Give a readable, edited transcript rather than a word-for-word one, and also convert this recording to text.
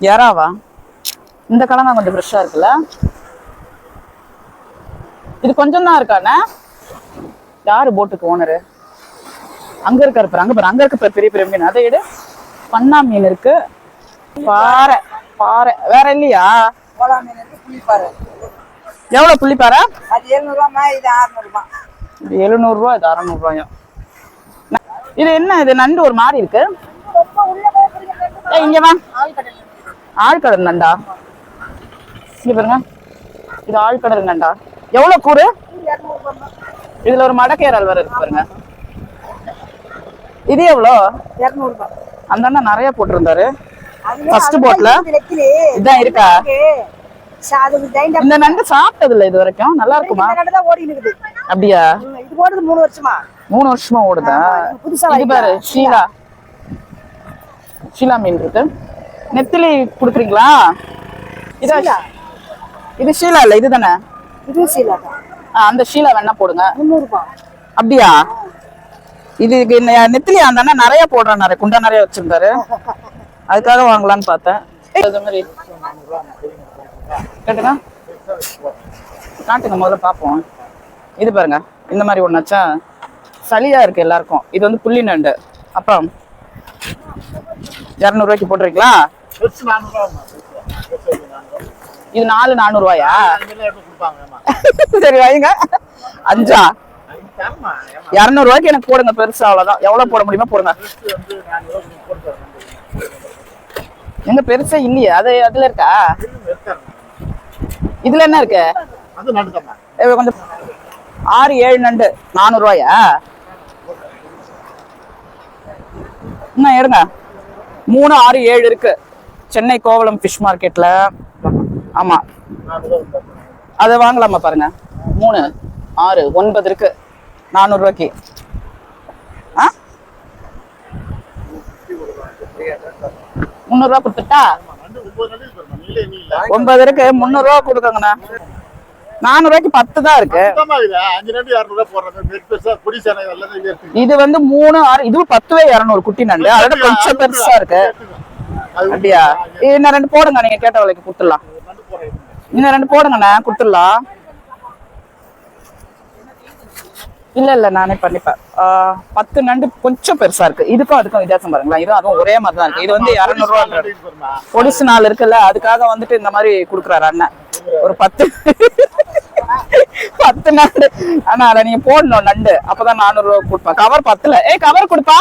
யாராவா? இந்த கிழங்கா கொஞ்சம் ஃப்ரெஷ்ஷா இருக்குல்ல. இது கொஞ்சம் தான் இருக்காண்ணே. யாரு போட்டுக்கு ஓனரு? அங்க இருக்காரு பாரு, அங்க பாரு, அங்க இருக்க பாரு பெரிய பெரிய மீன். அதை எடு. பண்ணா மீன் இருக்கு, பாறை பாறை வேற இல்லையா? எவ்வளவு புள்ளிப்பாறை? அது 700 ரூபாய், இது 600 ரூபாய். இது 700 ரூபாய், இது 600 ரூபாயும். இது என்ன இது? நண்டு ஒரு மாதிரி இருக்கு. இங்க வா. ஆழ்கடல் நண்டா? இங்க பாருங்க, இது ஆழ்கடல் நண்டா. எவ்வளவு கூறு? இதுல ஒரு மடக்கேரல் வர இருக்கு பாருங்க. இது எவ்வளோ? 200 ரூபாய். அந்த அண்ணா நிறைய போட்டிருந்தாரு ஃபர்ஸ்ட் போட்ல. இதான் இருக்கா? இந்த நண்டு சாப்பிட்டது இல்ல இது வரைக்கும். நல்லா இருக்குமா? அப்படியா? இது போடுது 3 வருஷமா. 3 வருஷமா ஓடுதா? இது பாரு, ஷீலா ஷீலா மீன் இருக்கு. நெத்திலி குடுக்குறீங்களா? இது ஷீலா இல்ல, இதுதானே? இது ஷீலா. அந்த ஷீலா வேணா போடுங்க. 300 ரூபாய். அப்படியா? இது நெத்திலி அந்த அண்ணா நிறைய போடுறான், நிறைய குண்டா நிறைய வச்சிருந்தாரு, அதுக்காக வாங்கலான்னு பார்த்தேன். அது மாதிரி கேட்டுங்க, காட்டுங்க முதல்ல பார்ப்போம். இது பாருங்க, இந்த மாதிரி ஒன்றாச்சா? சளியா இருக்கு எல்லாருக்கும். இது வந்து புள்ளி நண்டு. அப்புறம் 200 ரூபாய்க்கு போட்டுருக்கீங்களா? இது 400 ரூபாயா? சரி வைங்க. 5 200 ரூபாய்க்கு எனக்கு போடுங்க பெருசா. அவ்வளவுதான். எவ்வளவு போட முடியுமா போடுங்க. எங்க பெருசா இல்லையே? அது அதுல இருக்கா? இதுல என்ன இருக்கு? கொஞ்சம் 6-7 நண்டு 400 ரூபாயா? இன்னும் எடுங்க. 3, 6, 7 இருக்கு சென்னை கோவளம் ஃபிஷ் மார்க்கெட்ல. ஆமா, அதை வாங்கலாமா பாருங்க. 3, 6, 9 இருக்கு 400 ரூபாய்க்கு. 300 ரூபா கொடுத்துட்டா? 9 இருக்கு, 300 ரூபா கொடுக்கங்கண்ணா. 400 ரூபாய்க்கு 10 தான் இருக்கு. இது வந்து 3, 6, இது 10 200 குட்டி நண்டு. அதோட கொஞ்சம் பெருசா இருக்கு. அப்படியா? இன்னும் 2 போடுங்க, நீங்க கேட்ட விலைக்கு கொடுத்துடலாம். இன்னும் 2 போடுங்கண்ணா, கொடுத்துடலாம். இல்ல இல்ல, நானே பண்ணிப்பேன். 10 நண்டு கொஞ்சம் பெருசா இருக்கு. இதுக்கும் அதுக்கும் வித்தியாசம் பாருங்களா. இதுவும் அதுவும் ஒரே மாதிரி தான் இருக்கு. இது வந்து 200 ரூபா. பொடிசு 4 இருக்குல்ல, அதுக்காக வந்துட்டு இந்த மாதிரி குடுக்குறாரு அண்ணன். ஒரு 10 நண்டு. ஆனா அதை நீங்க போடணும் நண்டு, அப்பதான் 400 ரூபா கொடுப்பா. கவர் 10ல. கவர் கொடுப்பா.